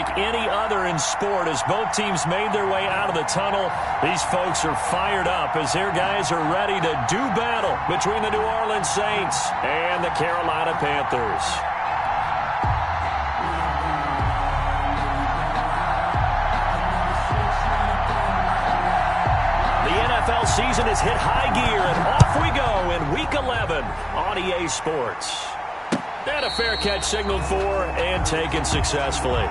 unlike any other in sport. As both teams made their way out of the tunnel, these folks are fired up as their guys are ready to do battle between the New Orleans Saints and the Carolina Panthers. NFL season has hit high gear, and off we go in Week 11 on EA Sports. And a fair catch signaled for and taken successfully.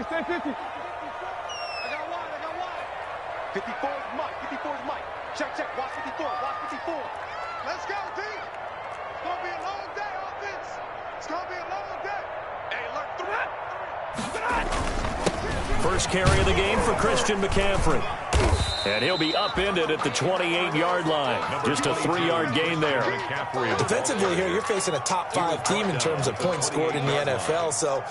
Stay 50. 54 is Mike. 54 is Mike. Check. Watch 54. Watch 54. Let's go, D. It's going to be a long day, offense. It's going to be a long day. Hey, alert 3. First carry of the game for Christian McCaffrey. And he'll be upended at the 28-yard line. Just a 3-yard gain there. Defensively here, you're facing a top-5 team in terms of points scored in the NFL. So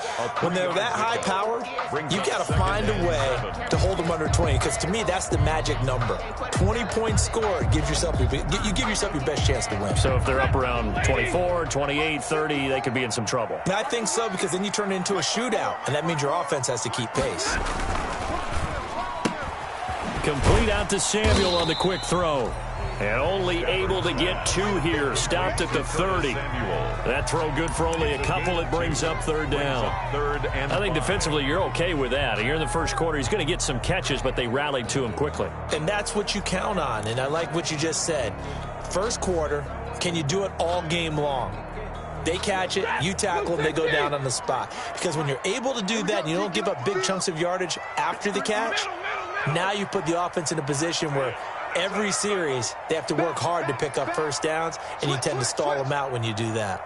when they're that high-powered, you've got to find a way to hold them under 20. Because to me, that's the magic number. 20 points scored gives yourself you give yourself your best chance to win. So if they're up around 24, 28, 30, they could be in some trouble. I think so, because then you turn it into a shootout, and that means your offense has to keep pace. Complete out to Samuel on the quick throw. And only able to get 2 here. Stopped at the 30. That throw good for only a couple. It brings up third down. I think defensively you're okay with that. Here in the first quarter, he's going to get some catches, but they rallied to him quickly. And that's what you count on, and I like what you just said. First quarter, can you do it all game long? They catch it, you tackle them, they go down on the spot. Because when you're able to do that and you don't give up big chunks of yardage after the catch, now you put the offense in a position where every series they have to work hard to pick up first downs, and you tend to stall them out when you do that.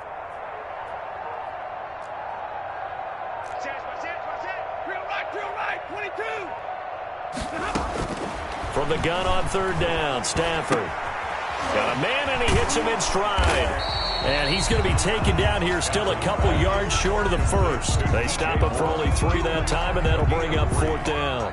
From the gun on third down, Stafford. Got a man, and he hits him in stride. And he's going to be taken down here, still a couple yards short of the first. They stop him for only 3 that time, and that'll bring up fourth down.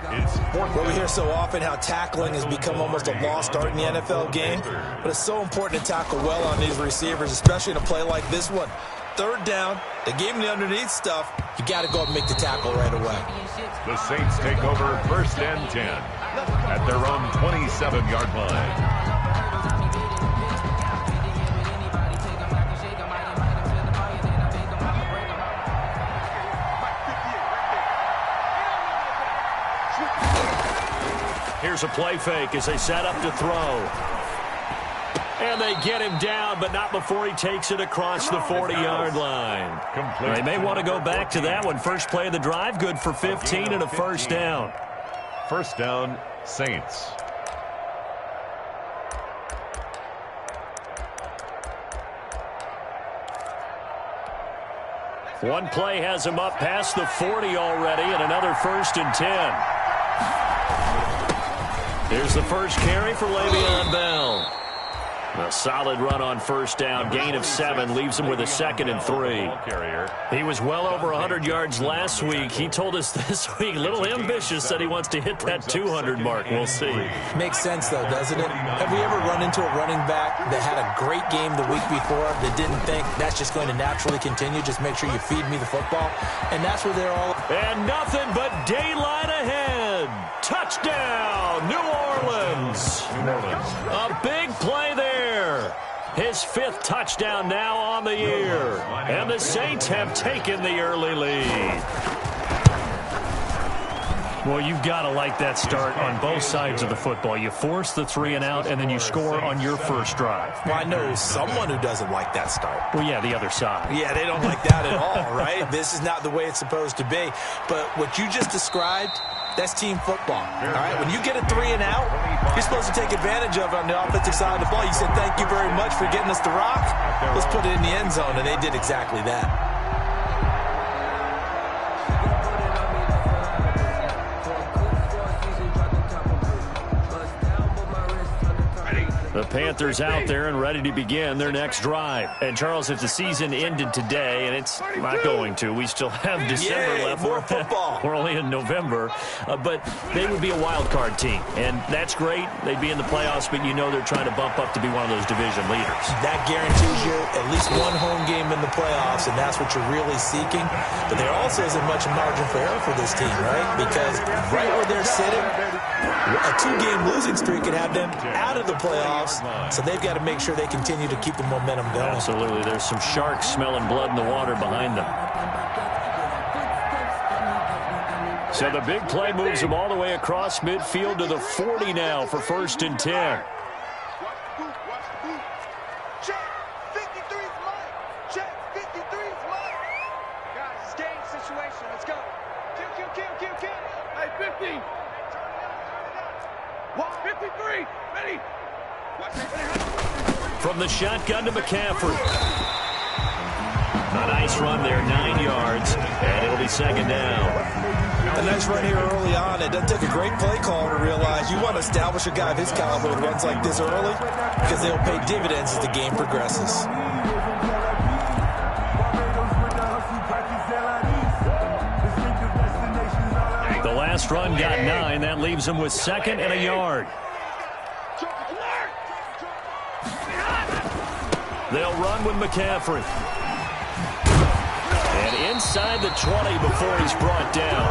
Well, we hear so often how tackling has become almost a lost art in the NFL game, but it's so important to tackle well on these receivers, especially in a play like this one. Third down, they gave him the underneath stuff. You got to go up and make the tackle right away. The Saints take over first and 10 at their own 27-yard line. Here's a play fake as they set up to throw. And they get him down, but not before he takes it across the 40-yard line. They may want to go back to that one. First play of the drive, good for 15 and a first down. First down, Saints. One play has him up past the 40 already, and another first and 10. Here's the first carry for Le'Veon Bell. A solid run on first down, gain of 7, leaves him with a 2nd and 3. He was well over 100 yards last week. He told us this week, a little ambitious, said he wants to hit that 200 mark. We'll see. Makes sense, though, doesn't it? Have we ever run into a running back that had a great game the week before that didn't think that's just going to naturally continue? Just make sure you feed me the football. And that's where they're all. And nothing but daylight ahead. Touchdown, New Orleans. A big play there. His 5th touchdown now on the year. And the Saints have taken the early lead. Well, you've got to like that start on both sides of the football. You force the 3 and out, and then you score on your first drive. Well, I know someone who doesn't like that start. Well, yeah, the other side. Yeah, they don't like that at all, right? This is not the way it's supposed to be. But what you just described, that's team football. All right, when you get a 3 and out, you're supposed to take advantage of it on the offensive side of the ball. You said, thank you very much for getting us the rock. Let's put it in the end zone, and they did exactly that. Ready. The Panthers out there and ready to begin their next drive. And, Charles, if the season ended today, and it's not going to, we still have December left. More football. We're only in November. But they would be a wild card team. And that's great. They'd be in the playoffs, but you know they're trying to bump up to be one of those division leaders. That guarantees you at least one home game in the playoffs, and that's what you're really seeking. But there also isn't much margin for error for this team, right? Because right where they're sitting, a 2-game losing streak could have them out of the playoffs. So they've got to make sure they continue to keep the momentum going. Absolutely. There's some sharks smelling blood in the water behind them. So the big play moves them all the way across midfield to the 40 now for 1st and 10. Check. 53's mine. Check. 53's mine. Guys, it's game situation. Let's go. Kill. Hey, 50. 53. Ready. From the shotgun to McCaffrey. A nice run there, 9 yards, and it'll be 2nd down. A nice run here early on. It doesn't take a great play call to realize you want to establish a guy of his caliber with runs like this early because they'll pay dividends as the game progresses. The last run got 9. That leaves him with 2nd and a yard. They'll run with McCaffrey. And inside the 20 before he's brought down.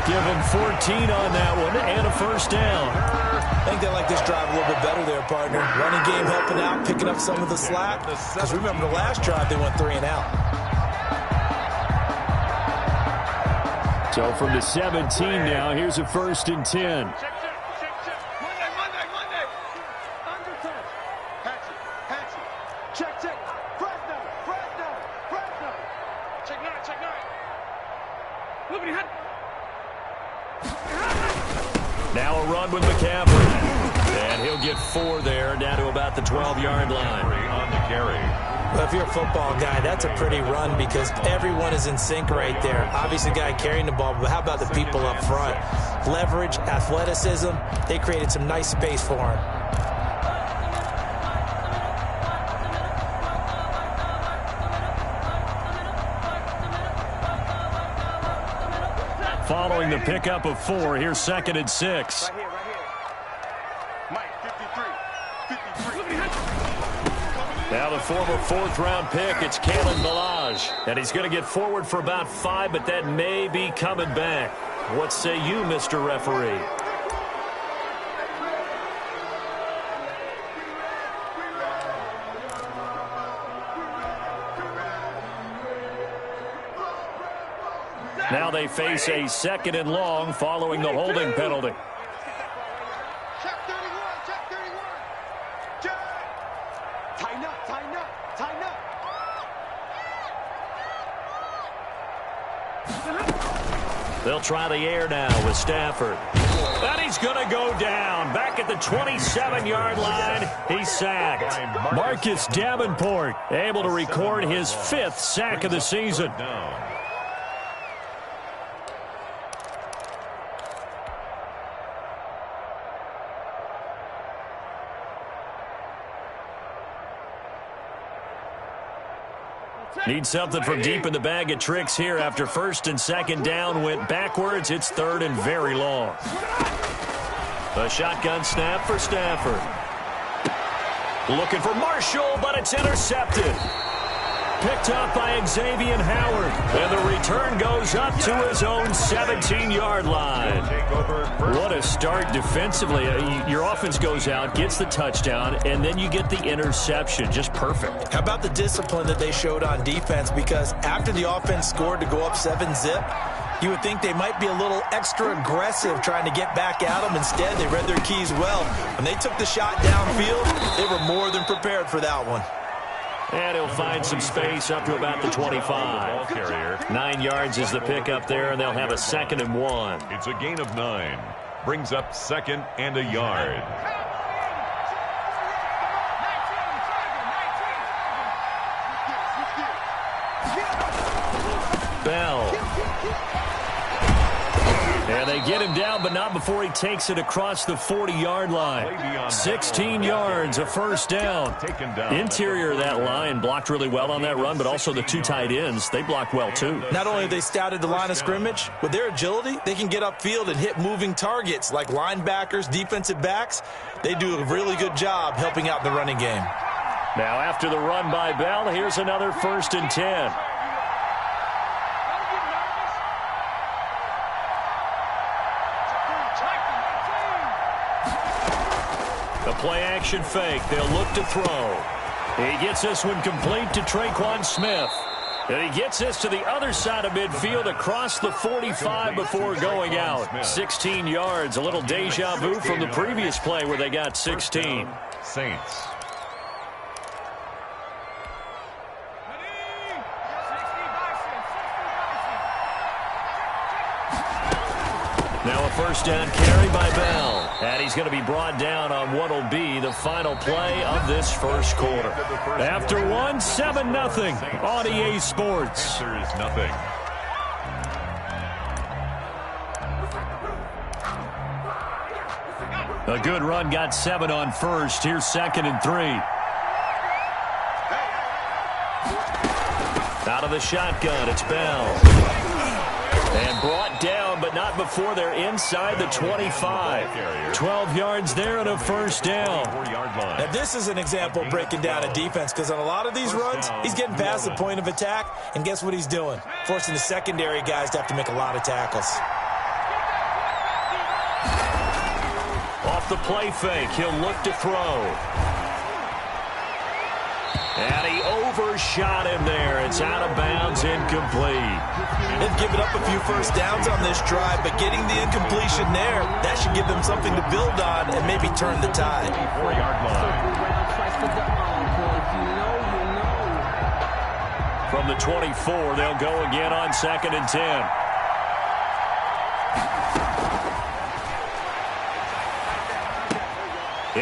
Give him 14 on that one and a 1st down. I think they like this drive a little bit better there, partner. Running game helping out, picking up some of the slack. Because remember the last drive, they went 3 and out. So from the 17 now, here's a 1st and 10. Now a run with McCaffrey. And he'll get 4 there, down to about the 12-yard line. On the carry. Well, if you're a football guy, that's a pretty run because everyone is in sync right there. Obviously, the guy carrying the ball, but how about the people up front? Leverage, athleticism, they created some nice space for him. Following the pickup of 4, here's 2nd and 6. Right here. Mike, 53. Now the former 4th-round pick, it's Kalen Ballage. And he's going to get forward for about 5, but that may be coming back. What say you, Mr. Referee? Now they face a 2nd and long following the holding penalty. Check 31. Check. Tighten up. They'll try the air now with Stafford. And he's going to go down. Back at the 27-yard line, he's sacked. Marcus Davenport able to record his 5th sack of the season. Need something from deep in the bag of tricks here after 1st and 2nd down went backwards. It's 3rd and very long. A shotgun snap for Stafford. Looking for Marshall, but it's intercepted. Picked up by Xavier Howard. And the return goes up to his own 17-yard line. What a start defensively. Your offense goes out, gets the touchdown, and then you get the interception. Just perfect. How about the discipline that they showed on defense? Because after the offense scored to go up 7-zip, you would think they might be a little extra aggressive trying to get back at them. Instead, they read their keys well. When they took the shot downfield, they were more than prepared for that one. And he'll find some space up to about the 25. 9 yards is the pickup there, and they'll have a 2nd and 1. It's a gain of 9. Brings up 2nd and a yard. And they get him down, but not before he takes it across the 40-yard line. 16 yards, a first down. Interior of that line blocked really well on that run, but also the two tight ends, they blocked well too. Not only have they scouted the line of scrimmage, with their agility, they can get upfield and hit moving targets like linebackers, defensive backs. They do a really good job helping out the running game. Now after the run by Bell, here's another 1st and 10. The play-action fake. They'll look to throw. He gets this one complete to Traquan Smith. And he gets this to the other side of midfield across the 45 before going out. 16 yards. A little deja vu from the previous play where they got 16. Saints. Now a first down carry by Bell. And he's going to be brought down on what will be the final play of this first quarter. After one, 7-0 on EA Sports. There is nothing. A good run got 7 on first. Here's 2nd and 3. Out of the shotgun, it's Bell. And brought down, but not before they're inside the 25. 12 yards there and a first down. Now, this is an example of breaking down a defense, because on a lot of these runs, he's getting past the point of attack, and guess what he's doing? Forcing the secondary guys to have to make a lot of tackles. Off the play fake, he'll look to throw. And he overshot him there. It's out of bounds, incomplete. They've given up a few first downs on this drive, but getting the incompletion there, that should give them something to build on and maybe turn the tide. 4-yard line. From the 24, they'll go again on 2nd and 10.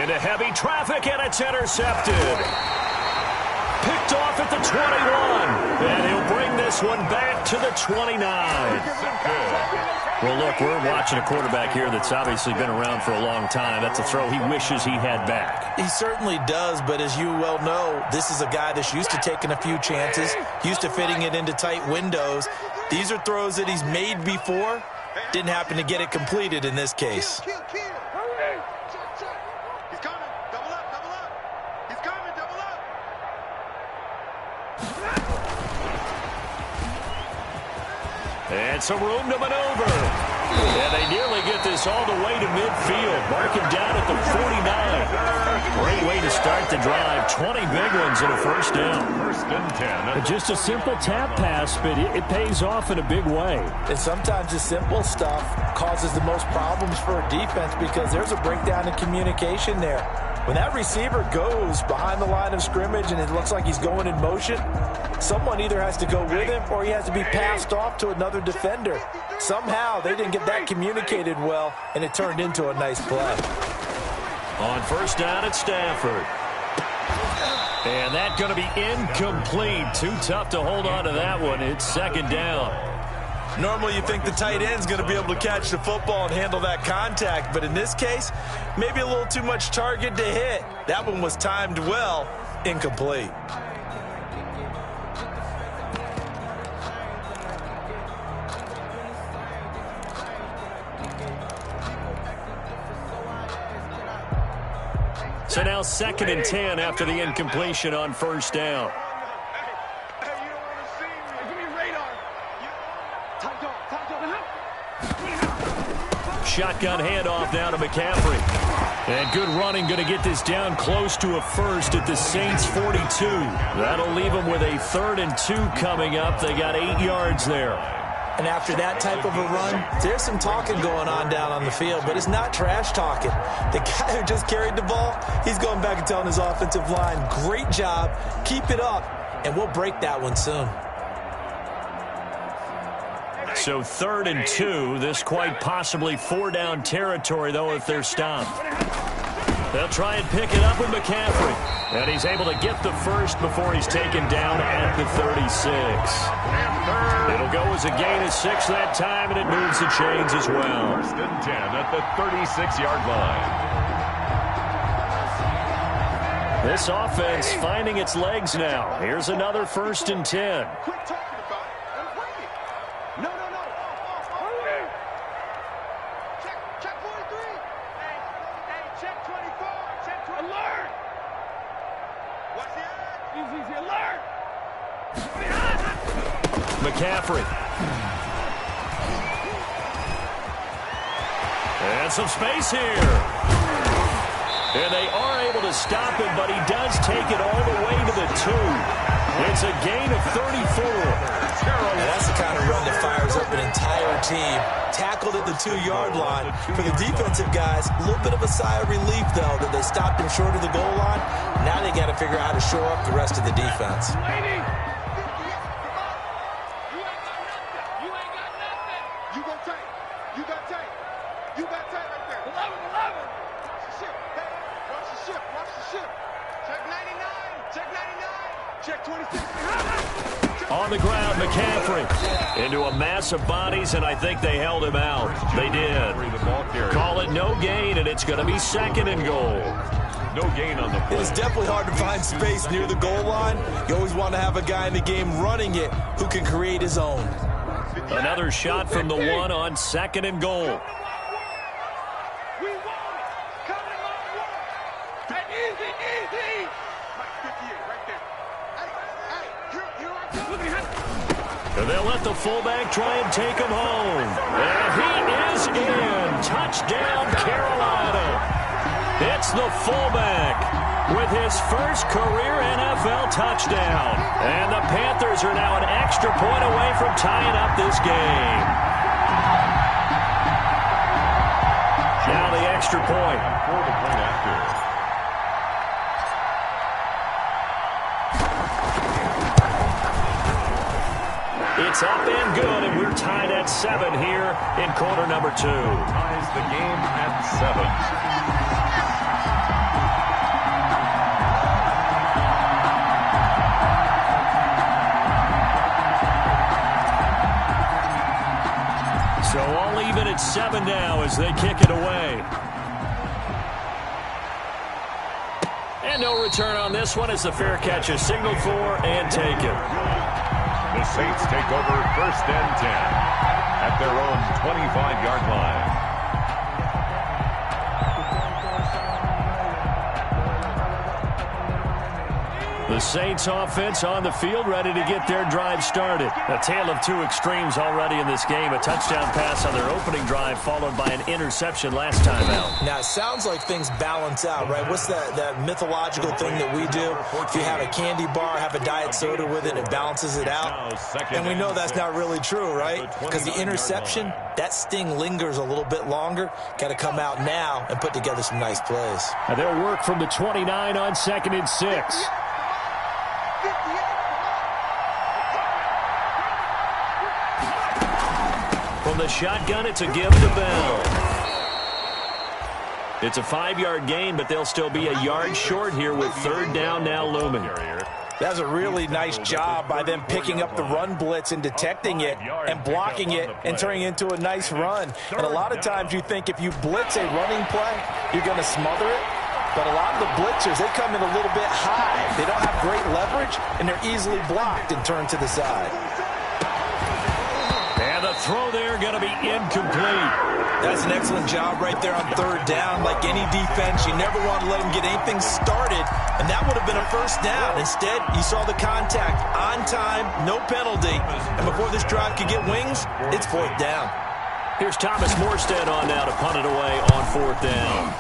Into heavy traffic, and it's intercepted. Picked off at the 21. And he'll bring this one back to the 29. Well, look, we're watching a quarterback here that's obviously been around for a long time. That's a throw he wishes he had back. He certainly does, but as you well know, this is a guy that's used to taking a few chances, used to fitting it into tight windows. These are throws that he's made before. Didn't happen to get it completed in this case. And some room to maneuver. And they nearly get this all the way to midfield. Mark him down at the 49. Great way to start the drive. 20 big ones and a first down. 1st and 10. Just a simple tap pass, but it pays off in a big way. And sometimes the simple stuff causes the most problems for a defense because there's a breakdown in communication there. When that receiver goes behind the line of scrimmage and it looks like he's going in motion, someone either has to go with him or he has to be passed off to another defender. Somehow they didn't get that communicated well, and it turned into a nice play. On first down at Stafford. And that's going to be incomplete. Too tough to hold on to that one. It's 2nd down. Normally you think the tight end's going to be able to catch the football and handle that contact, but in this case, maybe a little too much target to hit. That one was timed well, incomplete. So now 2nd and 10 after the incompletion on first down. Shotgun handoff now to McCaffrey. And good running, going to get this down close to a first at the Saints 42. That'll leave them with a 3rd and 2 coming up. They got 8 yards there. And after that type of a run, there's some talking going on down on the field, but it's not trash talking. The guy who just carried the ball, he's going back and telling his offensive line, great job, keep it up, and we'll break that one soon. So 3rd and 2, this quite possibly 4-down territory, though, if they're stopped. They'll try and pick it up with McCaffrey. And he's able to get the first before he's taken down at the 36. It'll go was a gain of 6 that time, and it moves the chains as well. First and 10 at the 36-yard line. This offense finding its legs now. Here's another first and 10. Quit talking about it and bring it. No. Check 43. Hey, check 24. Check 20. Alert. What's the Easy alert. McCaffrey. And some space here. And they are able to stop him, but he does take it all the way to the 2. It's a gain of 34. And that's the kind of run that fires up an entire team. Tackled at the 2-yard line. For the defensive guys, a little bit of a sigh of relief, though, that they stopped him short of the goal line. Now they got to figure out how to shore up the rest of the defense. On the ground, McCaffrey into a mass of bodies, and I think they held him out. They did. Call it no gain, and it's going to be 2nd and goal. No gain on the play. It's definitely hard to find space near the goal line. You always want to have a guy in the game running it who can create his own. Another shot from the 1 on 2nd and goal. And they'll let the fullback try and take him home. And he is in. Touchdown, Carolina. It's the fullback with his first career NFL touchdown. And the Panthers are now an extra point away from tying up this game. Now the extra point. For the point after. It's up and good, and we're tied at 7 here in quarter number 2. Ties the game at 7. So all even at 7 now as they kick it away. And no return on this one as the fair catch is signaled for and taken. The Saints take over first and 10 at their own 25-yard line. The Saints offense on the field, ready to get their drive started. A tale of 2 extremes already in this game. A touchdown pass on their opening drive, followed by an interception last time out. Now, it sounds like things balance out, right? What's that mythological thing that we do? If you have a candy bar, have a diet soda with it, it balances it out. And we know that's not really true, right? Because the interception, that sting lingers a little bit longer. Got to come out now and put together some nice plays. And they'll work from the 29 on 2nd and 6. From the shotgun, it's a give to Bell. It's a 5-yard gain, but they'll still be a yard short here with 3rd down now looming. That's a really nice job by them picking up the run blitz and detecting it and blocking it and turning it into a nice run. And a lot of times you think if you blitz a running play, you're going to smother it. But a lot of the blitzers, they come in a little bit high. They don't have great leverage, and they're easily blocked and turned to the side. And the throw there going to be incomplete. That's an excellent job right there on 3rd down. Like any defense, you never want to let them get anything started, and that would have been a 1st down. Instead, you saw the contact on time, no penalty. And before this drive could get wings, it's 4th down. Here's Thomas Morstead on now to punt it away on 4th down.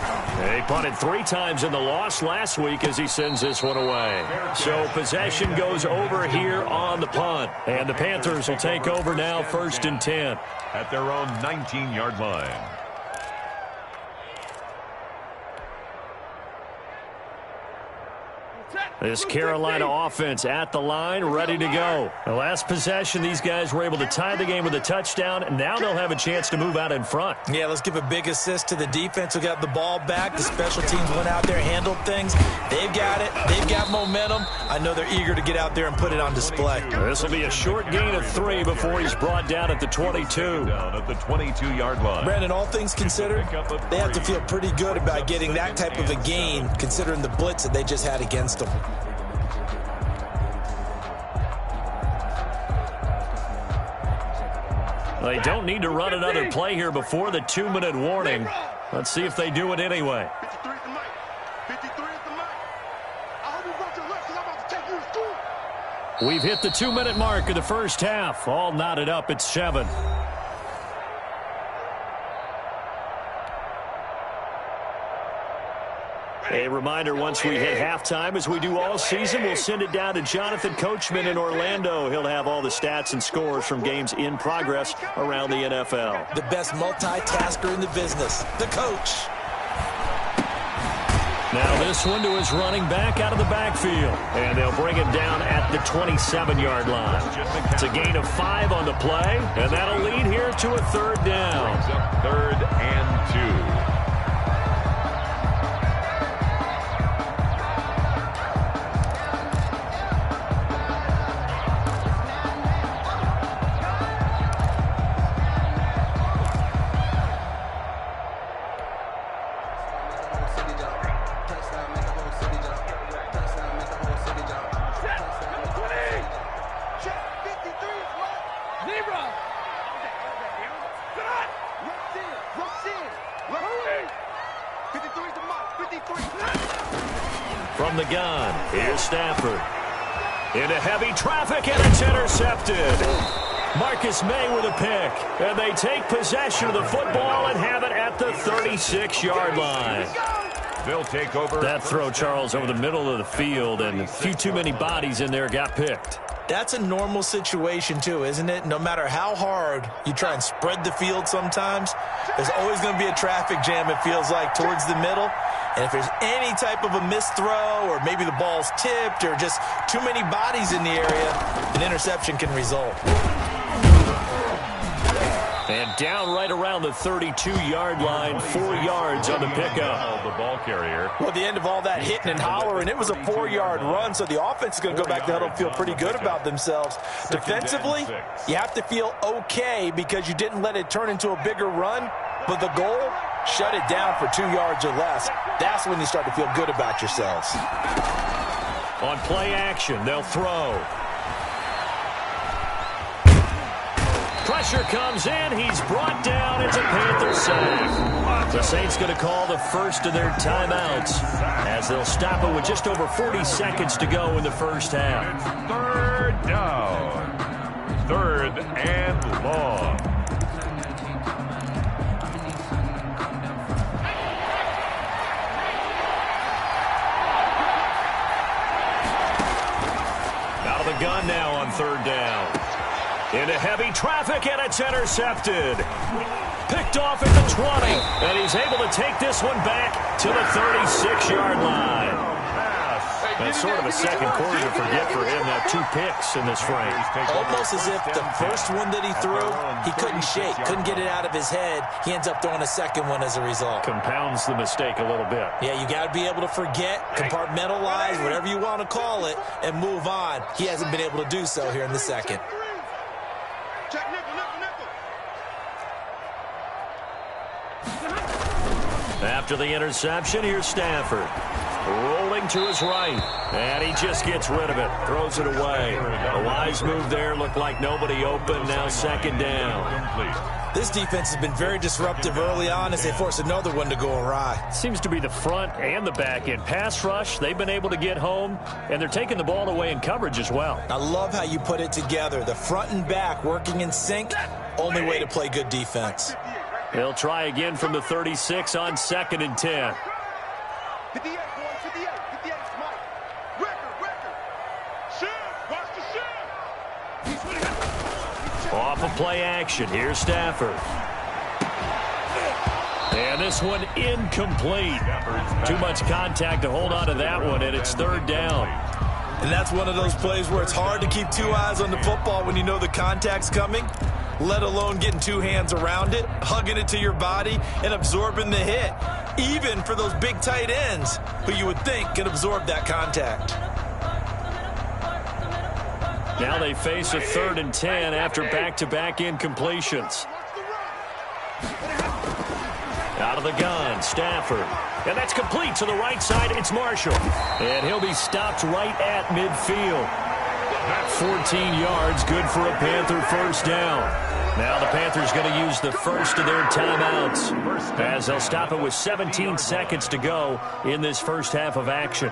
He punted 3 times in the loss last week as he sends this one away. So possession goes over here on the punt. And the Panthers will take over now 1st and 10. At their own 19-yard line. Set. This Carolina offense at the line, ready to go. The last possession, these guys were able to tie the game with a touchdown, and now they'll have a chance to move out in front. Yeah, let's give a big assist to the defense who got the ball back. The special teams went out there, handled things. They've got it. They've got momentum. I know they're eager to get out there and put it on display. This will be a short gain of 3 before he's brought down at the 22. Down at the 22-yard line. Brandon, all things considered, they have to feel pretty good about getting that type of a gain, considering the blitz that they just had against them. They don't need to run another play here before the 2-minute warning. Let's see if they do it anyway. 53 is the mic. 53 is the mic. I hope you brought your left because I'm about to take you to school. We've hit the 2-minute mark of the first half. All knotted up at 7. A reminder, once we hit halftime, as we do all season, we'll send it down to Jonathan Coachman in Orlando. He'll have all the stats and scores from games in progress around the NFL. The best multitasker in the business, the coach. Now this one to his running back out of the backfield. And they'll bring him down at the 27-yard line. It's a gain of 5 on the play, and that'll lead here to a 3rd down. 3rd and 2. From the gun, here's Stafford. Into heavy traffic, and it's intercepted. Marcus May with a pick. And they take possession of the football and have it at the 36-yard line. They'll take over. That throw, Charles, over the middle of the field, and a few too many bodies in there got picked. That's a normal situation, too, isn't it? No matter how hard you try and spread the field sometimes, there's always going to be a traffic jam, it feels like, towards the middle. And if there's any type of a missed throw or maybe the ball's tipped or just too many bodies in the area, an interception can result. And down right around the 32-yard line, 4 yards on the pickup. The ball carrier. Well, the end of all that hitting and hollering, it was a 4-yard run, so the offense is going to go back to huddle and feel pretty good about themselves. Defensively, you have to feel okay because you didn't let it turn into a bigger run, but the goal, shut it down for 2 yards or less. That's when you start to feel good about yourselves. On play action, they'll throw. Pressure comes in. He's brought down. It's a Panther sack. The Saints going to call the first of their timeouts as they'll stop it with just over 40 seconds to go in the first half. 3rd down. 3rd and long. Out of the gun now on 3rd down. Into heavy traffic, and it's intercepted. Picked off at the 20, and he's able to take this one back to the 36-yard line. That's sort of a second quarter to forget for him. Now 2 picks in this frame. Almost as if the first one that he threw, he couldn't shake, couldn't get it out of his head. He ends up throwing a second one as a result. Compounds the mistake a little bit. Yeah, you got to be able to forget, compartmentalize, whatever you want to call it, and move on. He hasn't been able to do so here in the second. Check nickel, nickel, nickel. After the interception, here's Stafford. Rolling to his right, and he just gets rid of it, throws it away. A wise move there, looked like nobody open, now 2nd down. This defense has been very disruptive early on as they force another one to go awry. Seems to be the front and the back end. Pass rush, they've been able to get home, and they're taking the ball away in coverage as well. I love how you put it together. The front and back working in sync, only way to play good defense. They'll try again from the 36 on 2nd and 10. 58, boys, 58. 58 is Mike. Record. Shift, watch the shift. Off of play action, here's Stafford. And this one incomplete. Too much contact to hold on to that one, and it's third down. And that's one of those plays where it's hard to keep two eyes on the football when you know the contact's coming, let alone getting two hands around it, hugging it to your body, and absorbing the hit, even for those big tight ends who you would think can absorb that contact. Now they face a 3rd and 10 after back-to-back incompletions. Out of the gun, Stafford. And that's complete to the right side. It's Marshall. And he'll be stopped right at midfield. 14 yards, good for a Panther first down. Now the Panthers going to use the first of their timeouts as they'll stop it with 17 seconds to go in this first half of action.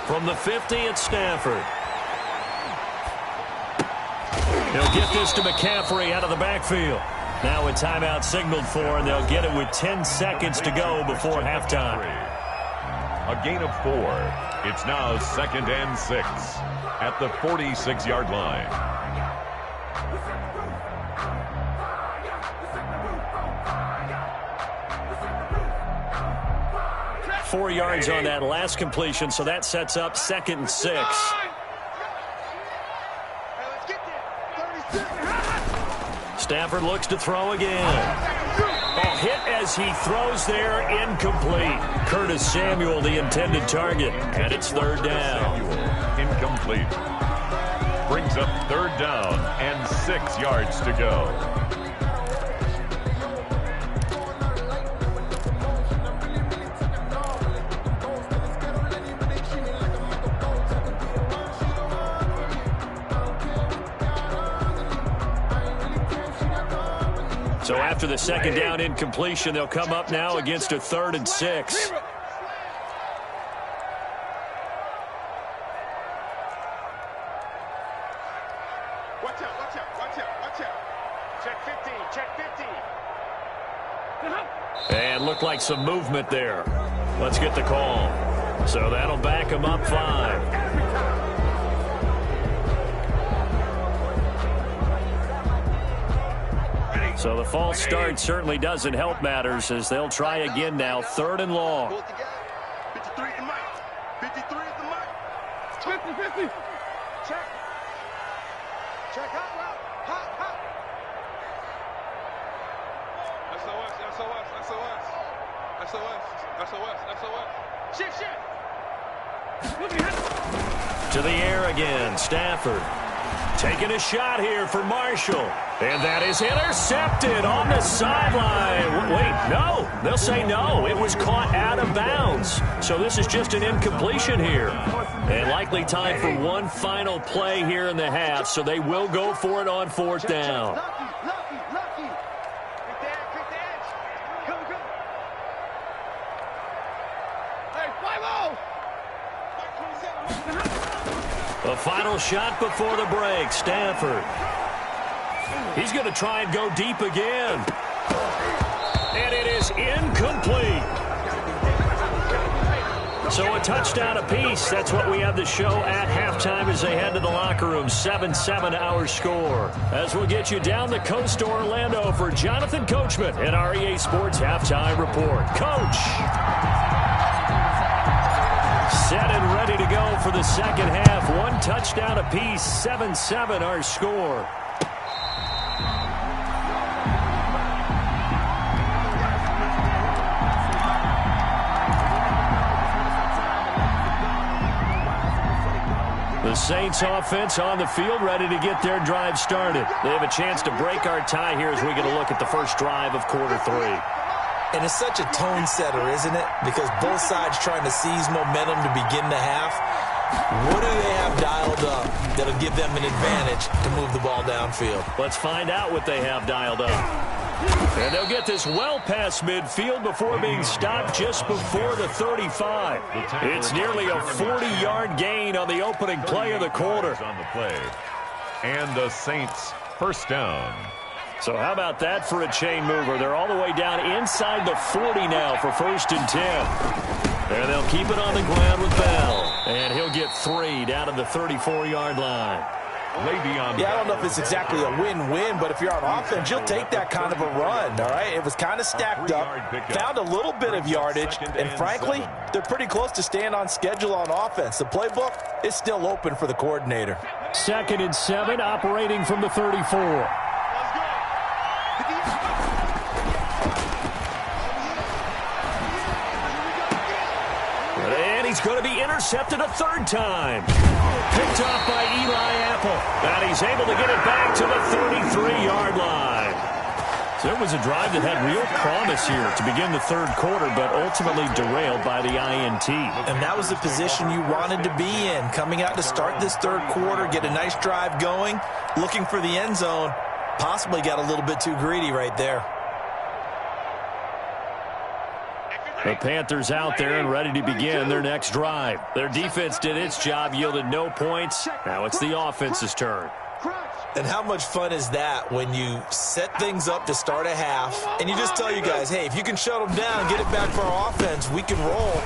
From the 50, it's Stafford. He'll get this to McCaffrey out of the backfield. Now a timeout signaled for, and they'll get it with 10 seconds to go before halftime. A gain of 4. It's now 2nd and 6 at the 46-yard line. Four yards on that last completion, so that sets up 2nd and 6. Stafford looks to throw again. A hit as he throws there, incomplete. Curtis Samuel, the intended target, and it's 3rd down. Incomplete. Brings up 3rd down and 6 yards to go. So after the 2nd down incompletion, they'll come up now against a 3rd and 6. Watch out, watch out, watch out, watch out. Check 15, check 15. And looked like some movement there. Let's get the call. So that'll back him up 5. So the false start certainly doesn't help matters as they'll try again now. 3rd and long. 53 is the mic. 53 is the mic. 50-50. Check. Check hot route. Hot, hot. SOS. Shit. To the air again, Stafford. Taking a shot here for Marshall. And that is intercepted on the sideline. Wait, no. They'll say no. It was caught out of bounds. So this is just an incompletion here. And likely time for one final play here in the half. So they will go for it on 4th down. Lucky. Quick the edge. Go. Hey, 5-0. The final shot before the break, Stafford. He's going to try and go deep again. And it is incomplete. So a touchdown apiece. That's what we have to show at halftime as they head to the locker room. 7-7 our score. As we'll get you down the coast to Orlando for Jonathan Coachman and our EA Sports Halftime Report. Coach. Set and ready to go for the second half. One touchdown apiece. 7-7 our score. The Saints offense on the field, ready to get their drive started. They have a chance to break our tie here as we get a look at the first drive of quarter 3. And it's such a tone setter, isn't it? Because both sides trying to seize momentum to begin the half. What do they have dialed up that'll give them an advantage to move the ball downfield? Let's find out what they have dialed up. And they'll get this well past midfield before being stopped just before the 35. It's nearly a 40-yard gain on the opening play of the quarter. On the play. And the Saints first down. So how about that for a chain mover? They're all the way down inside the 40 now for 1st and 10. And they'll keep it on the ground with Bell. And he'll get 3 down to the 34-yard line. Yeah, I don't know if it's exactly a win-win, but if you're on offense, you'll take that kind of a run, all right? It was kind of stacked up, found a little bit of yardage, and frankly, they're pretty close to staying on schedule on offense. The playbook is still open for the coordinator. 2nd and 7, operating from the 34. And he's going to be intercepted a 3rd time. Picked off by Eli Apple. And he's able to get it back to the 33-yard line. So it was a drive that had real promise here to begin the 3rd quarter, but ultimately derailed by the INT. And that was the position you wanted to be in, coming out to start this 3rd quarter, get a nice drive going, looking for the end zone. Possibly got a little bit too greedy right there. The Panthers out there and ready to begin their next drive. Their defense did its job, yielded no points. Now it's the offense's turn. And how much fun is that when you set things up to start a half and you just tell you guys, hey, if you can shut them down, get it back for our offense, we can roll.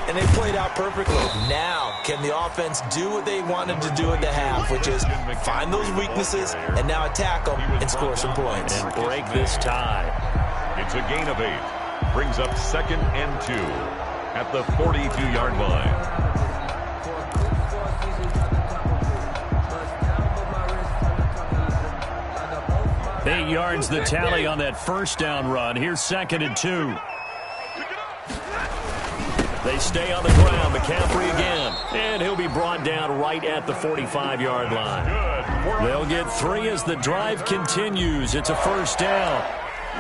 And they played out perfectly. Now, can the offense do what they wanted to do at the half, which is find those weaknesses and now attack them and score some points. And break this tie. It's a gain of 8. Brings up 2nd and 2 at the 42-yard line. 8 yards the tally on that 1st down run. Here's 2nd and 2. They stay on the ground. McCaffrey again. And he'll be brought down right at the 45-yard line. They'll get 3 as the drive continues. It's a 1st down.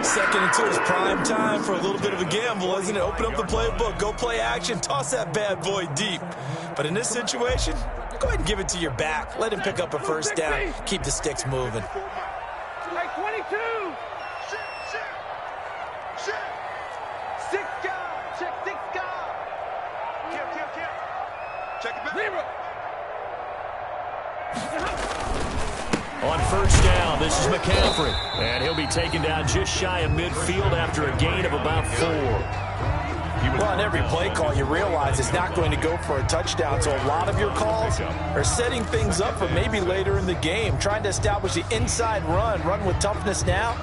2nd and 2 is prime time for a little bit of a gamble, isn't it? Open up the playbook, go play action, toss that bad boy deep. But in this situation, go ahead and give it to your back. Let him pick up a 1st down. Keep the sticks moving. Right, 22. Shit. 6 guys. Check 6 guys. Kill. Check it back. Zero. On 1st down, this is McCaffrey. And he'll be taken down just shy of midfield after a gain of about 4. Well, on every play call, you realize it's not going to go for a touchdown. So a lot of your calls are setting things up for maybe later in the game, trying to establish the inside run with toughness now,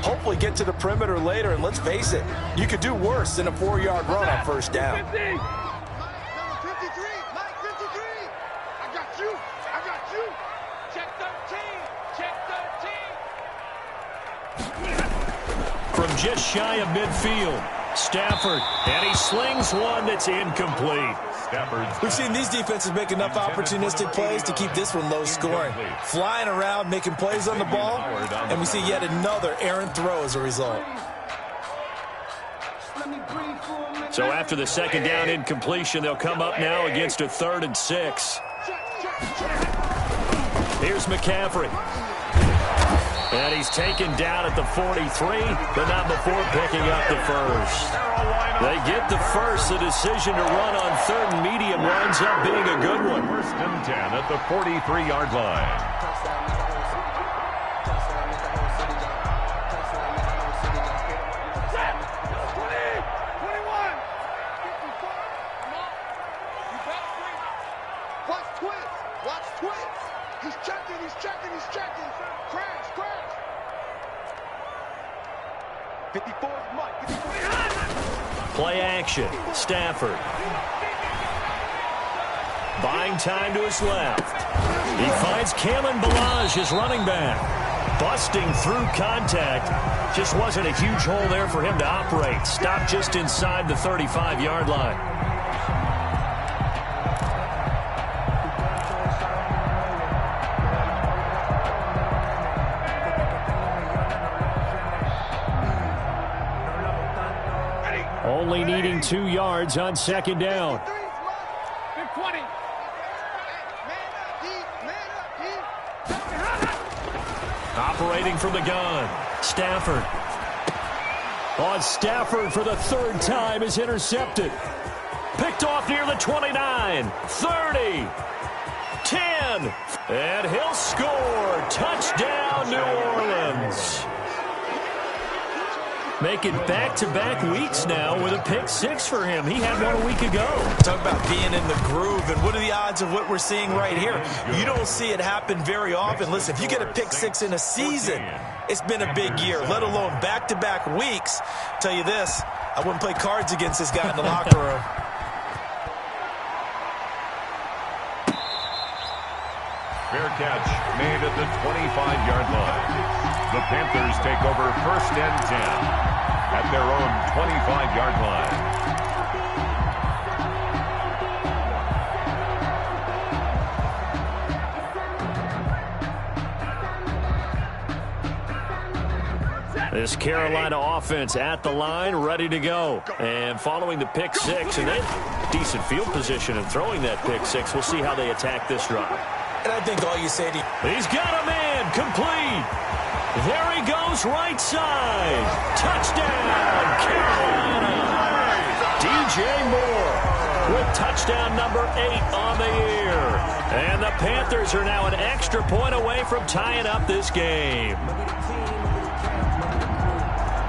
hopefully get to the perimeter later. And let's face it, you could do worse than a 4-yard run on 1st down. From just shy of midfield, Stafford, and he slings one that's incomplete. We've seen these defenses make enough opportunistic plays to keep this one low scoring. Flying around, making plays on the ball, and we see yet another errant throw as a result. So after the 2nd down incompletion, they'll come up now against a 3rd and 6. Here's McCaffrey. And he's taken down at the 43, but not before picking up the 1st. They get the 1st. The decision to run on 3rd and medium winds up being a good one. 1st and 10 at the 43-yard line. Watch twist. He's checking. Crash. 54 is Mike. 54. Play action. Stafford. Buying time to his left. He finds Kalen Ballage, his running back. Busting through contact. Just wasn't a huge hole there for him to operate. Stopped just inside the 35-yard line. Only needing 2 yards on 2nd down. Operating from the gun, Stafford. On Stafford for the third time is intercepted. Picked off near the 29, 30, 10, and he'll score. Touchdown, New Orleans. Make it back-to-back weeks now with a pick six for him. He had one a week ago. Talk about being in the groove, and what are the odds of what we're seeing right here? You don't see it happen very often. Listen, if you get a pick six in a season, it's been a big year, let alone back-to-back weeks. Tell you this, I wouldn't play cards against this guy in the locker room. Fair catch made at the 25-yard line. The Panthers take over 1st and 10 at their own 25-yard line. This Carolina offense at the line, ready to go. And following the pick six, and they have decent field position in throwing that pick six. We'll see how they attack this drive. And I think all you say to... He's got a man, complete. There he goes, right side. Touchdown, Carolina. DJ Moore with touchdown number 8 on the year. And the Panthers are now an extra point away from tying up this game.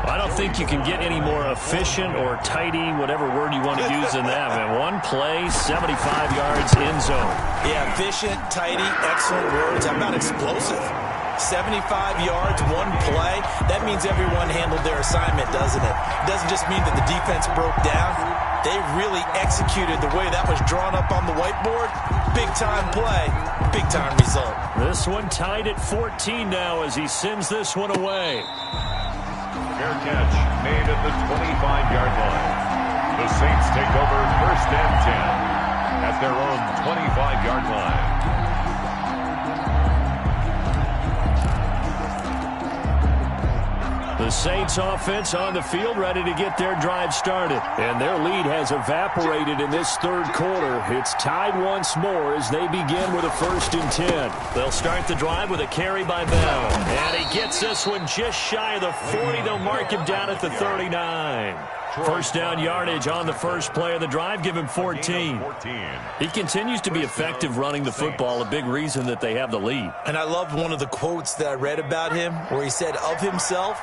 I don't think you can get any more efficient or tidy, whatever word you want to use than that, man. One play, 75 yards in zone. Yeah, efficient, tidy, excellent words. How about explosive? 75 yards, one play. That means everyone handled their assignment, doesn't it? It doesn't just mean that the defense broke down. They really executed the way that was drawn up on the whiteboard. Big-time play, big-time result. This one tied at 14 now as he sends this one away. Fair catch made at the 25-yard line. The Saints take over 1st and 10 at their own 25-yard line. The Saints offense on the field ready to get their drive started. And their lead has evaporated in this third quarter. It's tied once more as they begin with a 1st and 10. They'll start the drive with a carry by Bell. And he gets this one just shy of the 40. They'll mark him down at the 39. First down yardage on the first play of the drive. Give him 14. He continues to be effective running the football, a big reason that they have the lead. And I loved one of the quotes that I read about him where he said of himself,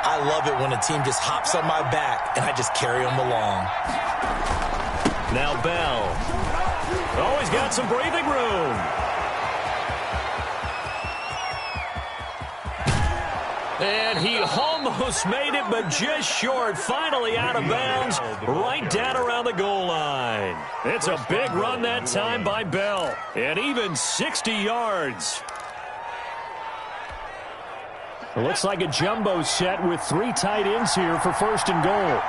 I love it when a team just hops on my back and I just carry them along. Now Bell. Oh, he's got some breathing room. And he almost made it, but just short. Finally out of bounds, right down around the goal line. It's a big run that time by Bell, and even 60 yards. It looks like a jumbo set with 3 tight ends here for 1st and goal.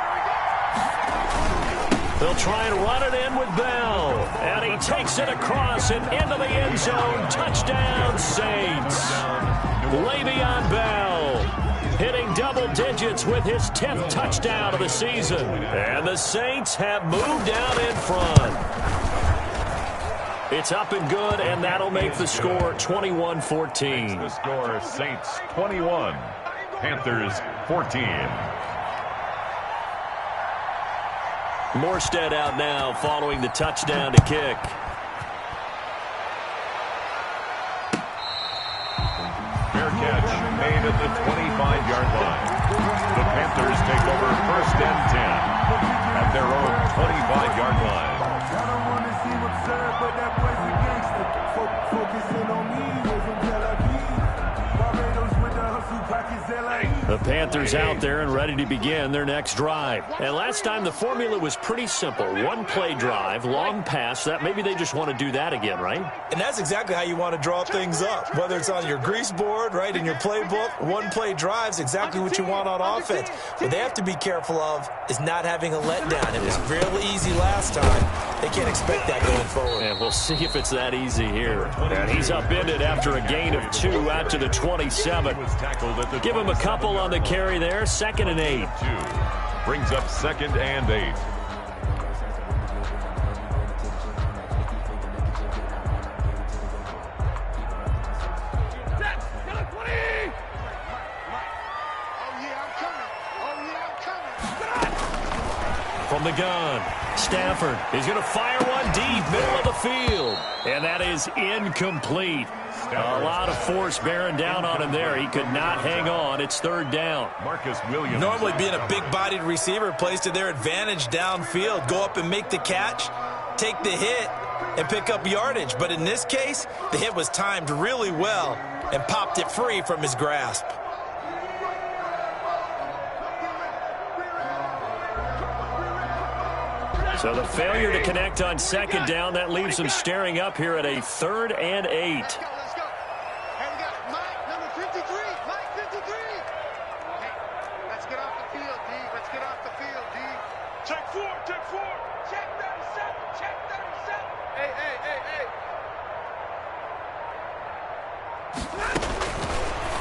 They'll try and run it in with Bell. And he takes it across and into the end zone. Touchdown, Saints. Le'Veon Bell hitting double digits with his 10th touchdown of the season. And the Saints have moved out in front. It's up and good, and that'll make the score 21-14. The score, Saints 21, Panthers 14. Morstead out now following the touchdown to kick. Fair catch made at the 25-yard line. The Panthers take over 1st and 10 at their own 25-yard line. I don't want to see what's up, but that boy's a gangster. Focusing on me, we're from Tel Aviv. Barbados with the hustle pockets, LA. The Panthers out there and ready to begin their next drive. And last time the formula was pretty simple. One play drive, long pass. That maybe they just want to do that again, right? And that's exactly how you want to draw things up. Whether it's on your grease board, right, in your playbook, one play drive's exactly what you want on offense. What they have to be careful of is not having a letdown. It was real easy last time. They can't expect that going forward. And we'll see if it's that easy here. And he's upended after a gain of 2 out to the 27. Give him a couple on the carry there. 2nd and 8. Brings up 2nd and 8. From the gun, Stafford is going to fire one deep, middle of the field. And that is incomplete. A lot of force bearing down on him there. He could not hang on. It's third down. Marcus Williams. Normally being a big-bodied receiver plays to their advantage downfield. Go up and make the catch, take the hit, and pick up yardage. But in this case, the hit was timed really well and popped it free from his grasp. So the failure to connect on second down, that leaves them staring up here at a 3rd and 8. Let's go. Hey, we got Mike, number 53. Mike 53. Hey, let's get off the field, D. Let's get off the field, D. Check 4, check 4. Check 37, check 37. Hey.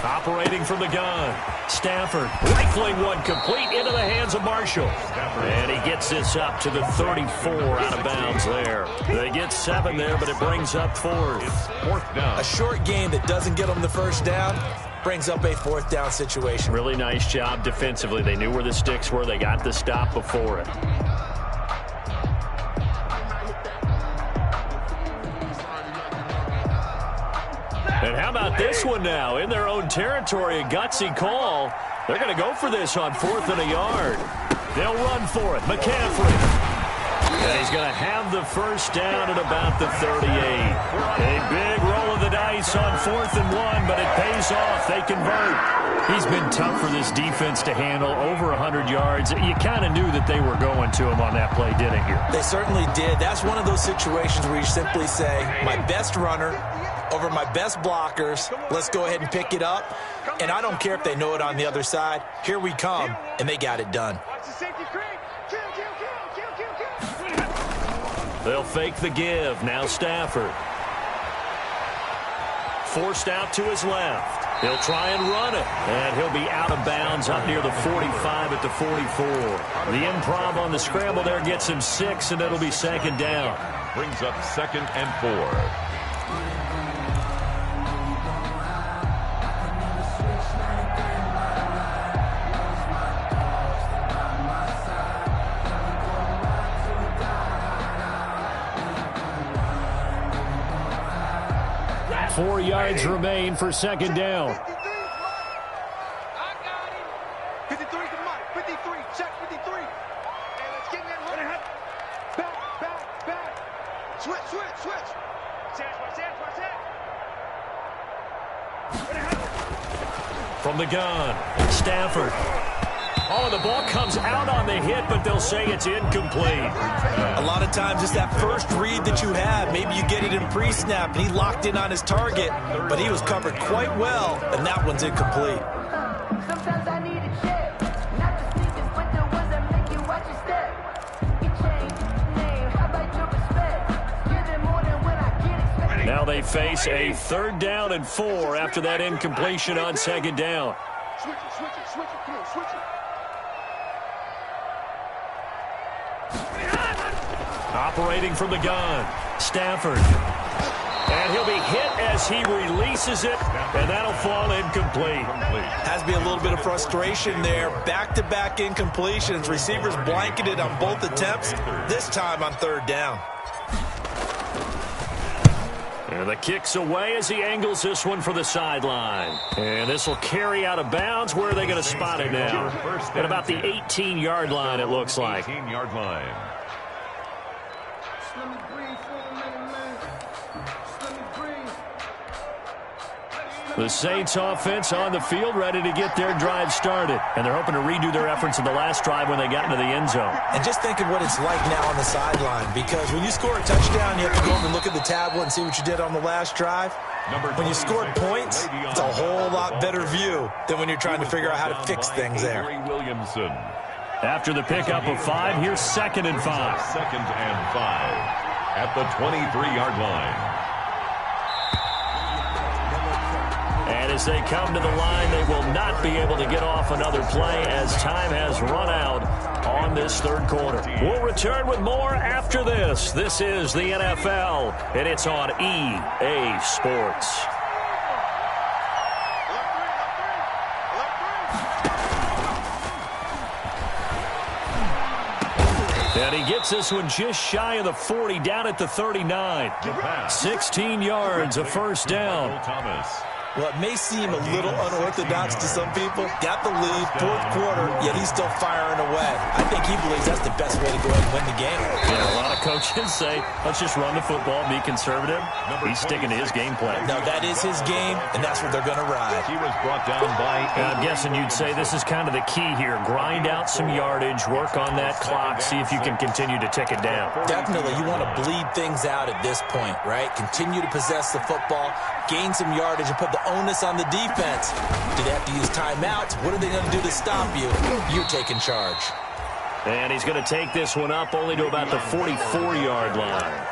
Operating from the gun, Stafford rifling one complete into the hands of Marshall. And he gets this up to the 34 out of bounds there. They get 7 there, but it brings up 4th. It's 4th down. A short game that doesn't get them the first down brings up a 4th down situation. Really nice job defensively. They knew where the sticks were. They got the stop before it. And how about this one now? In their own territory, a gutsy call. They're going to go for this on 4th and a yard. They'll run for it. McCaffrey. And he's going to have the first down at about the 38. A big roll of the dice on 4th and 1, but it pays off. They convert. He's been tough for this defense to handle, over 100 yards. You kind of knew that they were going to him on that play, didn't you? They certainly did. That's one of those situations where you simply say, my best runner over my best blockers, let's go ahead and pick it up. And I don't care if they know it on the other side. Here we come, and they got it done. They'll fake the give. Now Stafford. Forced out to his left. He'll try and run it. And he'll be out of bounds up near the 45 at the 44. The improv on the scramble there gets him 6, and it'll be 2nd down. Brings up 2nd and 4. 4 yards remain for 2nd down. 53 to Mike. 53. Check 53. Hey, let's get in that hole. Back. Switch. From the gun, Stafford. Oh, the ball comes out on the hit, but they'll say it's incomplete. A lot of times it's that first read that you have. Maybe you get it in pre-snap, and he locked in on his target, but he was covered quite well, and that one's incomplete. Sometimes I need a check, not the sneakers, but the ones that make you watch your step. You change name, how about your respect? Give them more than when I get expected. Now they face a 3rd down and 4 after that incompletion on 2nd down. Switch it. Come on, switch it. Operating from the gun, Stafford. And he'll be hit as he releases it, and that'll fall incomplete. Has to be a little bit of frustration there. Back-to-back incompletions. Receivers blanketed on both attempts, this time on 3rd down. And the kick's away as he angles this one for the sideline. And this will carry out of bounds. Where are they going to spot it now? At about the 18-yard line, it looks like. 18-yard line. Let me breathe for a minute, man. Let me breathe. The Saints offense on the field, ready to get their drive started. And they're hoping to redo their efforts in the last drive when they got into the end zone. And just think of what it's like now on the sideline, because when you score a touchdown, you have to go over and look at the tablet and see what you did on the last drive. When you scored points, it's a whole lot better view than when you're trying to figure out how to fix things there. Williamson. After the pickup of 5, here's 2nd and 5. 2nd and 5 at the 23-yard line. And as they come to the line, they will not be able to get off another play as time has run out on this 3rd quarter. We'll return with more after this. This is the NFL, and it's on EA Sports. And he gets this one just shy of the 40, down at the 39. 16 yards, a first down. Well, it may seem a little unorthodox to some people. Got the lead, fourth quarter, yet he's still firing away. I think he believes that's the best way to go ahead and win the game. Yeah, a lot of coaches say, let's just run the football, be conservative. He's sticking to his game plan. No, that is his game, and that's what they're going to ride. He was brought down by... I'm guessing you'd say this is kind of the key here. Grind out some yardage, work on that clock, see if you can continue to tick it down. Definitely, you want to bleed things out at this point, right? Continue to possess the football, gain some yardage, and put the onus on the defense. Do they have to use timeouts? What are they going to do to stop you? You're taking charge. And he's going to take this one up only to about the 44-yard line.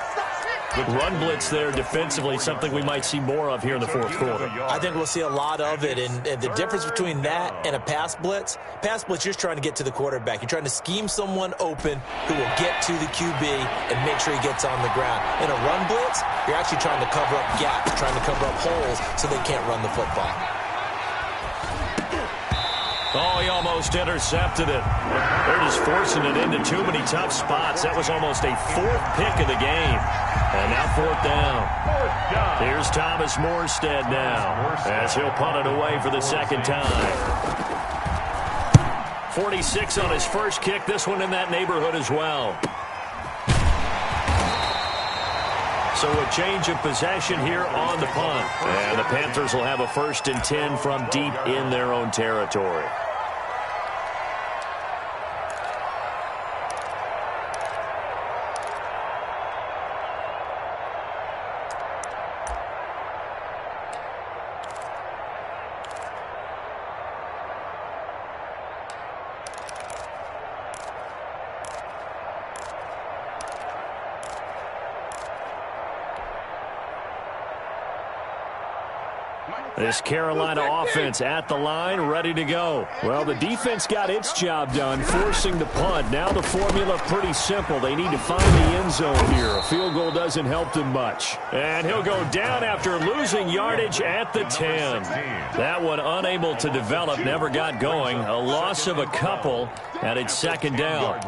The run blitz there defensively, something we might see more of here in the fourth quarter. I think we'll see a lot of it, and the difference between that and a pass blitz, you're just trying to get to the quarterback. You're trying to scheme someone open who will get to the QB and make sure he gets on the ground. In a run blitz, you're actually trying to cover up gaps, trying to cover up holes so they can't run the football. Oh, he almost intercepted it. They're just forcing it into too many tough spots. That was almost a fourth pick of the game. And now fourth down. Here's Thomas Morstead now as he'll punt it away for the second time. 46 on his first kick. This one in that neighborhood as well. So a change of possession here on the punt. And the Panthers will have a 1st and 10 from deep in their own territory. This Carolina offense at the line, ready to go. Well, the defense got its job done, forcing the punt. Now the formula pretty simple. They need to find the end zone here. A field goal doesn't help them much. And he'll go down after losing yardage at the 10. That one unable to develop, never got going. A loss of a couple, and it's second down.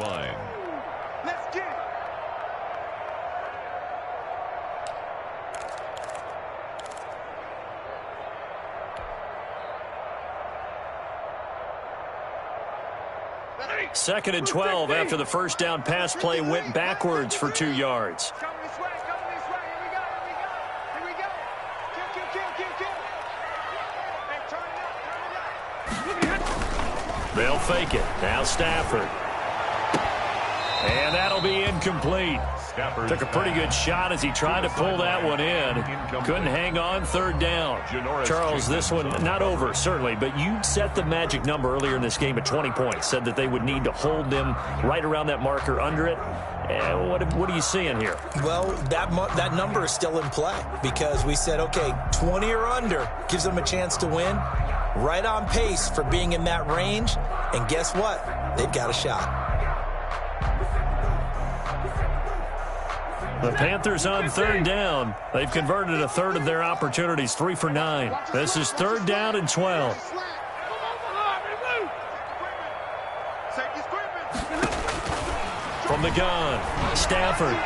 Second and 12 after the first down pass play went backwards for 2 yards. Coming this way, Here we go. Kill. Hey, turn it up. They'll fake it. Now Stafford. And that'll be incomplete. Took a pretty good shot as he tried to pull that one in. Couldn't hang on, third down. Charles, this one not over, certainly, but you set the magic number earlier in this game at 20 points. Said that they would need to hold them right around that marker under it. What are you seeing here? Well, that number is still in play because we said, okay, 20 or under gives them a chance to win. Right on pace for being in that range. And guess what? They've got a shot. The Panthers on third down. They've converted a third of their opportunities, 3 for 9. This is third down and 12. From the gun, Stafford.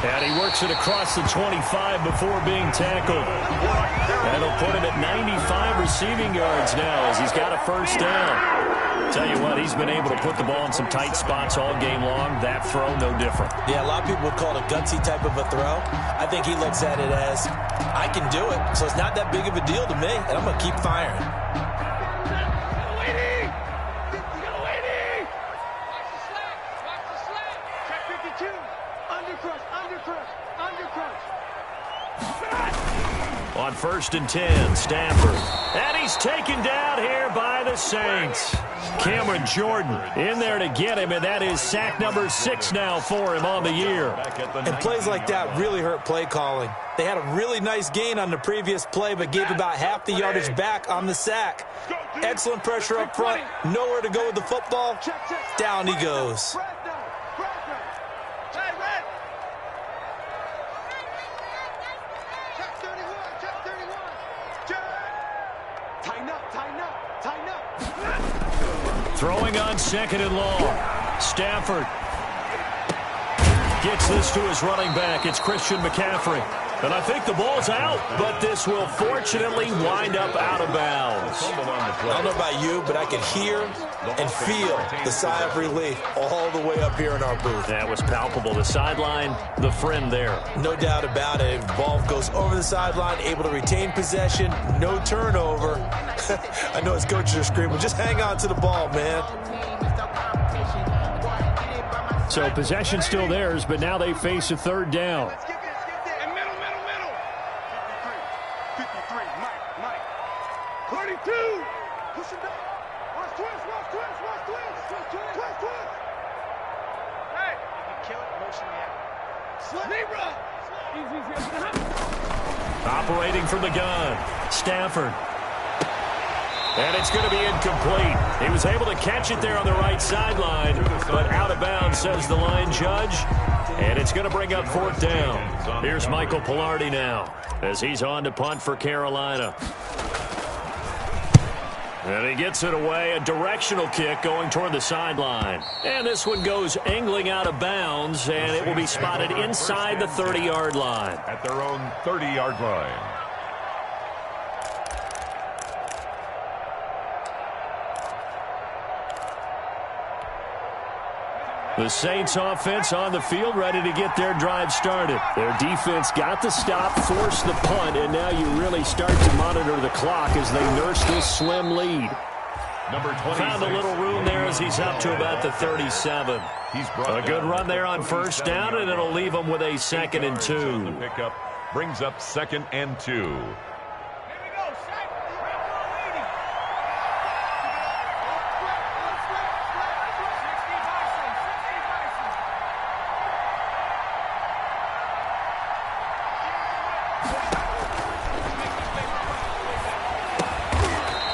And he works it across the 25 before being tackled. That'll put him at 95 receiving yards now as he's got a first down. Tell you what, he's been able to put the ball in some tight spots all game long. That throw, no different. Yeah, a lot of people would call it a gutsy type of a throw. I think he looks at it as, I can do it, so it's not that big of a deal to me, and I'm going to keep firing. On 1st and 10, Stafford. And he's taken down here by the Saints. Cameron Jordan in there to get him, and that is sack number 6 now for him on the year. And plays like that really hurt play calling. They had a really nice gain on the previous play, but gave about half the yardage back on the sack. Excellent pressure up front. Nowhere to go with the football. Down he goes. Throwing on second and long. Stafford. Gets this to his running back. It's Christian McCaffrey. And I think the ball's out, but this will fortunately wind up out of bounds. I don't know about you, but I could hear and feel the sigh of relief all the way up here in our booth. That was palpable. The sideline, the friend there. No doubt about it. The ball goes over the sideline, able to retain possession, no turnover. I know his coaches are screaming, just hang on to the ball, man. So possession still theirs, but now they face a third down. Let's get this. And middle. 53, Mike. 32. Push him back. Watch twist. Hey. You can kill it, motion the Operating from the gun. Stafford. And it's going to be incomplete. He was able to catch it there on the right sideline, but out of bounds, says the line judge. And it's going to bring up fourth down. Here's Michael Pilardi now as he's on to punt for Carolina. And he gets it away, a directional kick going toward the sideline. And this one goes angling out of bounds, and it will be spotted inside the 30-yard line. At their own 30-yard line. The Saints offense on the field, ready to get their drive started. Their defense got the stop, forced the punt, and now you really start to monitor the clock as they nurse this slim lead. Number 26. Found a little room there as he's up to about the 37. A good run there on first down, and it'll leave him with a 2nd and 2. The pickup brings up 2nd and 2.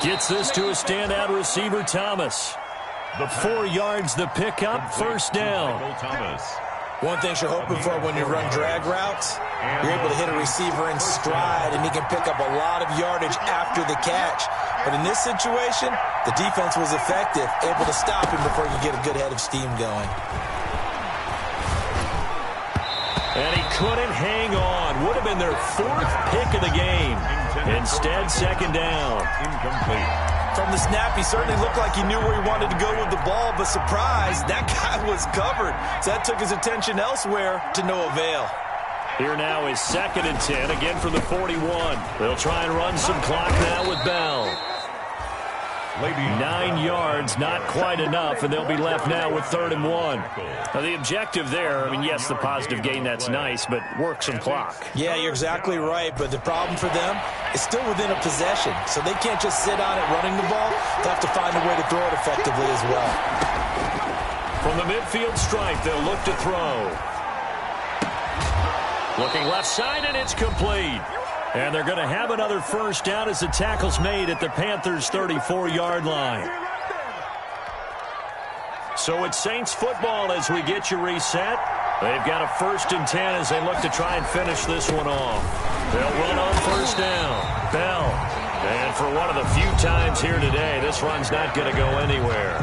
Gets this to a standout receiver, Thomas. The 4 yards, the pickup, first down. One thing you're hoping for when you run drag routes, you're able to hit a receiver in stride, and he can pick up a lot of yardage after the catch. But in this situation, the defense was effective, able to stop him before you get a good head of steam going. And he couldn't hang on. Would have been their 4th pick of the game. Instead, 2nd down. Incomplete. From the snap, he certainly looked like he knew where he wanted to go with the ball, but surprise, that guy was covered. So that took his attention elsewhere to no avail. Here now is 2nd and 10, again from the 41. They'll try and run some clock now with Bell. 9 yards, not quite enough, and they'll be left now with 3rd and 1. Now, the objective there, I mean, yes, the positive gain, that's nice, but work some clock. Yeah, you're exactly right, but the problem for them is still within a possession, so they can't just sit on it running the ball. They'll have to find a way to throw it effectively as well. From the midfield stripe, they'll look to throw. Looking left side, and it's complete. And they're going to have another first down as the tackle's made at the Panthers' 34-yard line. So it's Saints football as we get you reset. They've got a 1st and 10 as they look to try and finish this one off. They'll run on first down. Bell. And for one of the few times here today, this run's not going to go anywhere.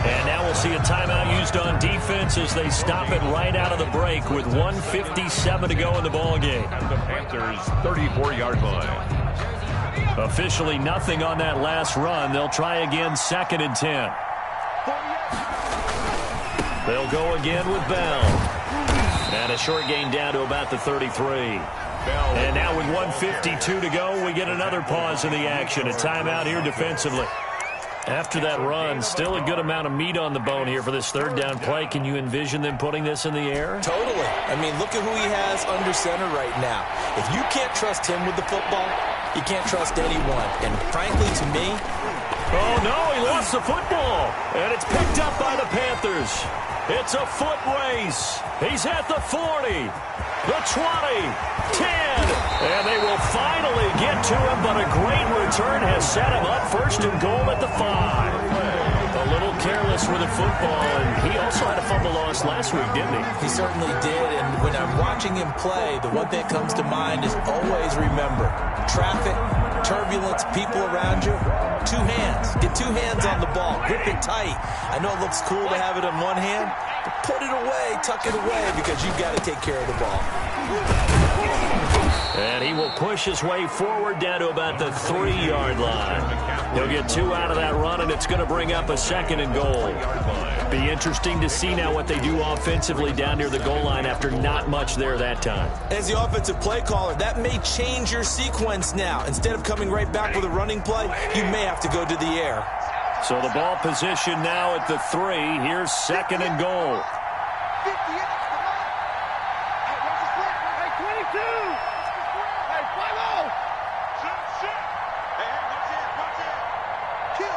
And now we'll see a timeout used on defense as they stop it right out of the break with 1:57 to go in the ballgame. At the Panthers' 34-yard line. Officially nothing on that last run. They'll try again, 2nd and 10. They'll go again with Bell. And a short gain down to about the 33. And now with 1:52 to go, we get another pause in the action. A timeout here defensively. After that run, still a good amount of meat on the bone here for this 3rd down play. Can you envision them putting this in the air? Totally. I mean, look at who he has under center right now. If you can't trust him with the football, you can't trust anyone. And frankly, to me... Oh, no, he lost the football. And it's picked up by the Panthers. It's a foot race. He's at the 40, the 20, 10. And they will finally get to him, but a great return has set him up 1st and goal at the 5. A little careless with the football, and he also had a fumble loss last week, didn't he? He certainly did, and when I'm watching him play, the one thing that comes to mind is always remember, traffic, turbulence, people around you, 2 hands. Get 2 hands on the ball. Grip it tight. I know it looks cool to have it in one hand, Put it away, tuck it away, because you've got to take care of the ball. And he will push his way forward down to about the 3-yard line. He'll get 2 out of that run, and it's going to bring up a 2nd and goal. Be interesting to see now what they do offensively down near the goal line after not much there that time. As the offensive play caller, that may change your sequence now. Instead of coming right back with a running play, you may have to go to the air. So the ball position now at the 3. Here's 2nd and goal. 50 yards. Hey, watch the slip. Hey, 22. Hey, 5-0. Shit. Hey, watch it. Kill.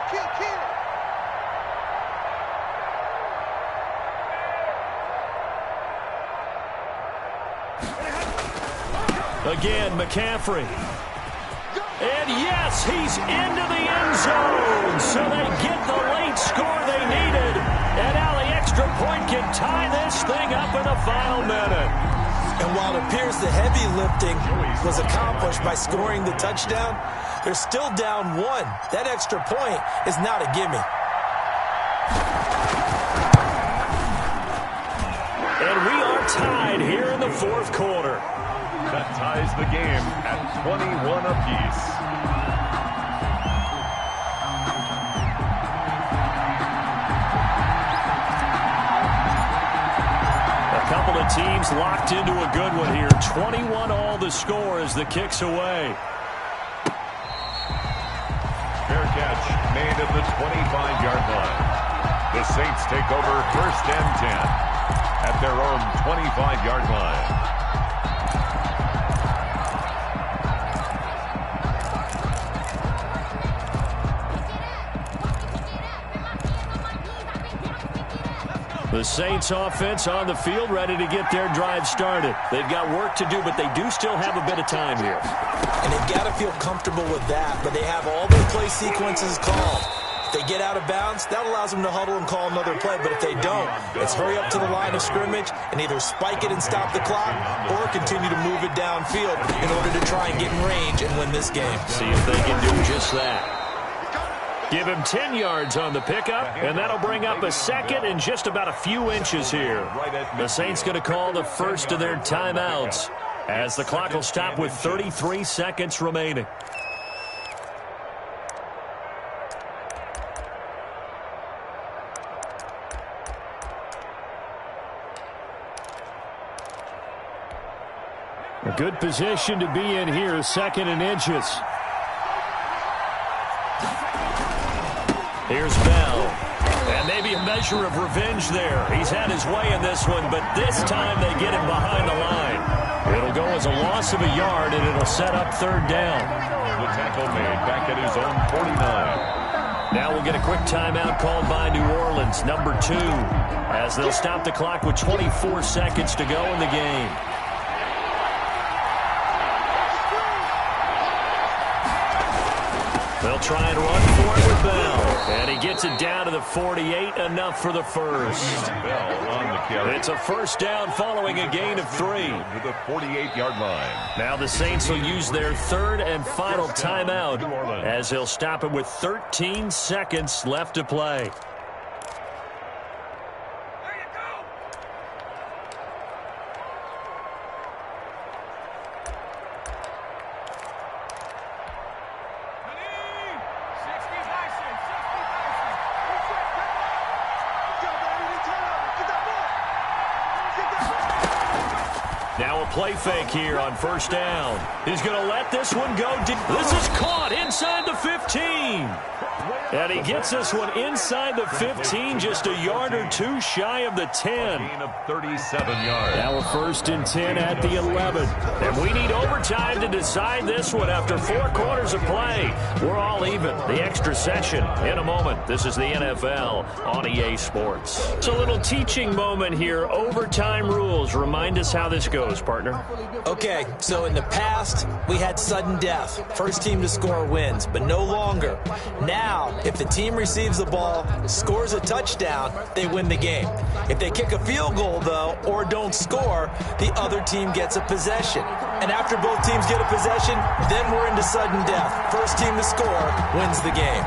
Again, McCaffrey. And yes, he's into the end zone. So they get the late score they needed. And now the extra point can tie this thing up in the final minute. And while it appears the heavy lifting was accomplished by scoring the touchdown, they're still down 1. That extra point is not a gimme. And we are tied here in the 4th quarter. That ties the game at 21 apiece. A couple of teams locked into a good one here. 21 all the score as the kick's away. Fair catch made at the 25-yard line. The Saints take over 1st and 10 at their own 25-yard line. The Saints offense on the field, ready to get their drive started. They've got work to do, but they do still have a bit of time here. And they've got to feel comfortable with that, but they have all their play sequences called. If they get out of bounds, that allows them to huddle and call another play, but if they don't, it's hurry up to the line of scrimmage and either spike it and stop the clock or continue to move it downfield in order to try and get in range and win this game. See if they can do just that. Give him 10 yards on the pickup, and that'll bring up a 2nd and just about a few inches here. The Saints going to call the first of their timeouts as the clock will stop with 33 seconds remaining. A good position to be in here, 2nd and inches. Here's Bell. And maybe a measure of revenge there. He's had his way in this one, but this time they get him behind the line. It'll go as a loss of a yard, and it'll set up 3rd down. The tackle made back at his own 49. Now we'll get a quick timeout called by New Orleans, number 2, as they'll stop the clock with 24 seconds to go in the game. They'll try and run for it with Bell. And he gets it down to the 48, enough for the first. Bell on the carry. It's a 1st down following a gain of 3. To the 48-yard line. Now the Saints will use their 3rd and final timeout as they'll stop it with 13 seconds left to play. Now a play fake here on 1st down. He's going to let this one go. This is caught inside the 15. And he gets this one inside the 15, just a yard or 2 shy of the 10. Gain of 37 yards. Now a 1st and 10 at the 11. And we need overtime to decide this one after 4 quarters of play. We're all even. The extra session in a moment. This is the NFL on EA Sports. It's a little teaching moment here. Overtime rules. Remind us how this goes, partner. Okay, so in the past, we had sudden death. First team to score wins, but no longer. Now, if the team receives the ball, scores a touchdown, they win the game. If they kick a field goal, though, or don't score, the other team gets a possession. And after both teams get a possession, then we're into sudden death. First team to score wins the game.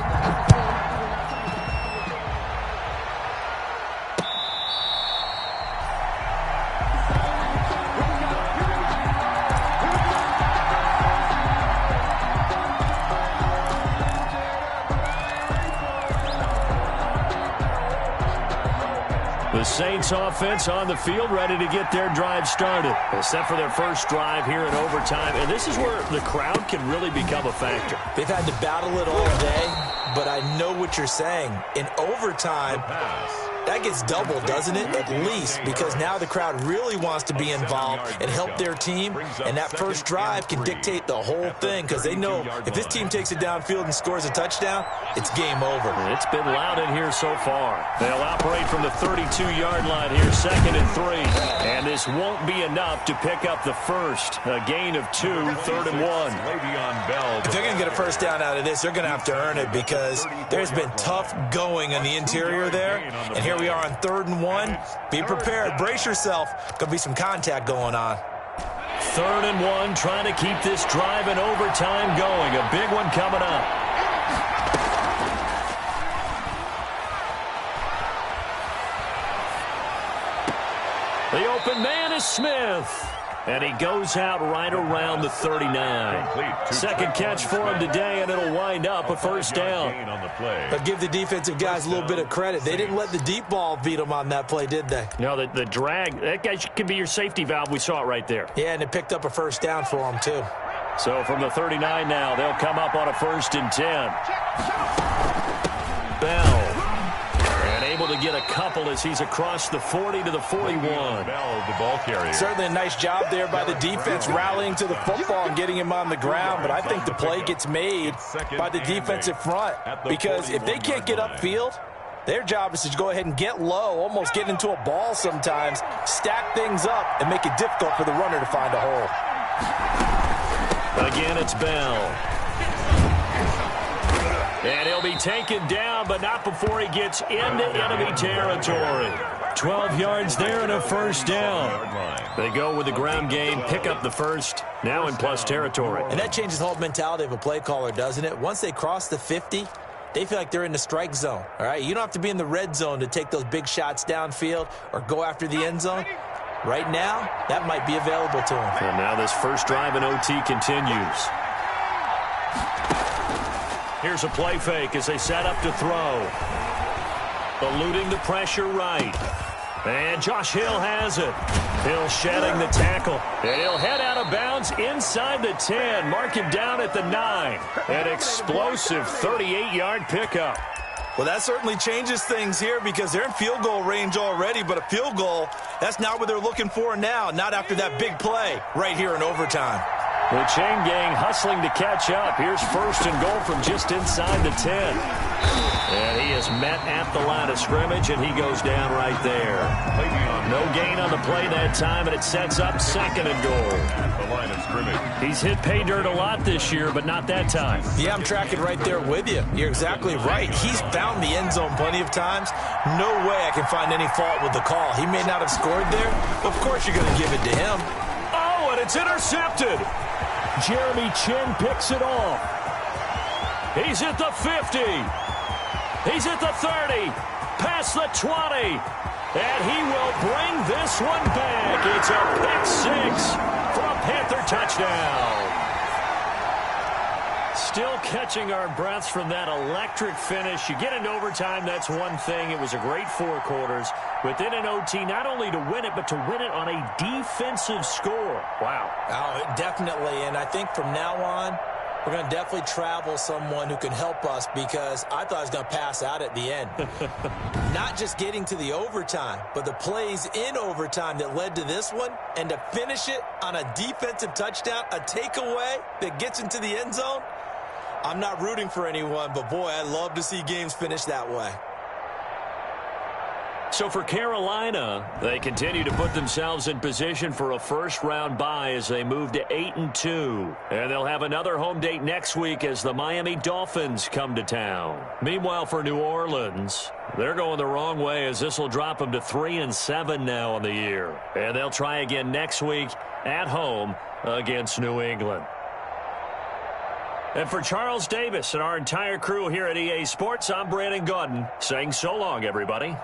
The Saints offense on the field, ready to get their drive started. Except for their first drive here in overtime. And this is where the crowd can really become a factor. They've had to battle it all day, but I know what you're saying. In overtime, that gets doubled, doesn't it? At least, because now the crowd really wants to be involved and help their team, and that first drive can dictate the whole thing, because they know if this team takes it downfield and scores a touchdown, it's game over. It's been loud in here so far. They'll operate from the 32-yard line here, 2nd and 3. And this won't be enough to pick up the first. A gain of 2, 3rd and 1. If they're going to get a first down out of this, they're going to have to earn it, because there's been tough going in the interior there. And here we are on 3rd and 1. Be prepared. Brace yourself. Going to be some contact going on. 3rd and 1, trying to keep this drive in overtime going. A big one coming up. The open man is Smith. And he goes out right around the 39. Second catch for him today, and it'll wind up a first down. But give the defensive guys a little bit of credit. They didn't let the deep ball beat them on that play, did they? No, the drag, that guy could be your safety valve. We saw it right there. Yeah, and it picked up a first down for them, too. So from the 39 now, they'll come up on a 1st and 10. Bell. Able to get a couple as he's across the 40 to the 41. The ball carrier. Certainly a nice job there by the defense rallying to the football and getting him on the ground, but I think the play gets made by the defensive front, because if they can't get upfield, their job is to go ahead and get low, almost get into a ball sometimes, stack things up, and make it difficult for the runner to find a hole. Again, it's Bell. And he'll be taken down, but not before he gets into enemy territory. 12 yards there and a first down. They go with the ground game, pick up the first, now in plus territory. And that changes the whole mentality of a play caller, doesn't it? Once they cross the 50, they feel like they're in the strike zone. All right, you don't have to be in the red zone to take those big shots downfield or go after the end zone. Right now, that might be available to them. And now this first drive in OT continues. Here's a play fake as they set up to throw. Eluding the pressure right. And Josh Hill has it. Hill shedding the tackle. And he'll head out of bounds inside the 10. Mark him down at the 9. An explosive 38-yard pickup. Well, that certainly changes things here, because they're in field goal range already, but a field goal, that's not what they're looking for now, not after that big play right here in overtime. The chain gang hustling to catch up. Here's 1st and goal from just inside the 10. And he is met at the line of scrimmage, and he goes down right there. No gain on the play that time, and it sets up 2nd and goal. At the line of scrimmage. He's hit pay dirt a lot this year, but not that time. Yeah, I'm tracking right there with you. You're exactly right. He's found the end zone plenty of times. No way I can find any fault with the call. He may not have scored there. Of course you're going to give it to him. Oh, and it's intercepted. Jeremy Chin picks it off. He's at the 50. He's at the 30. Past the 20. And he will bring this one back. It's a pick 6 for a Panther touchdown. Still catching our breaths from that electric finish. You get into overtime, that's one thing. It was a great 4 quarters. Within an OT, not only to win it, but to win it on a defensive score. Wow. Oh, definitely. And I think from now on, we're going to definitely travel someone who can help us, because I thought I was going to pass out at the end. Not just getting to the overtime, but the plays in overtime that led to this one, and to finish it on a defensive touchdown, a takeaway that gets into the end zone. I'm not rooting for anyone, but boy, I love to see games finish that way. So for Carolina, they continue to put themselves in position for a first-round bye as they move to 8-2. And they'll have another home date next week as the Miami Dolphins come to town. Meanwhile, for New Orleans, they're going the wrong way, as this will drop them to 3-7 now on the year. And they'll try again next week at home against New England. And for Charles Davis and our entire crew here at EA Sports, I'm Brandon Gaudin saying so long, everybody.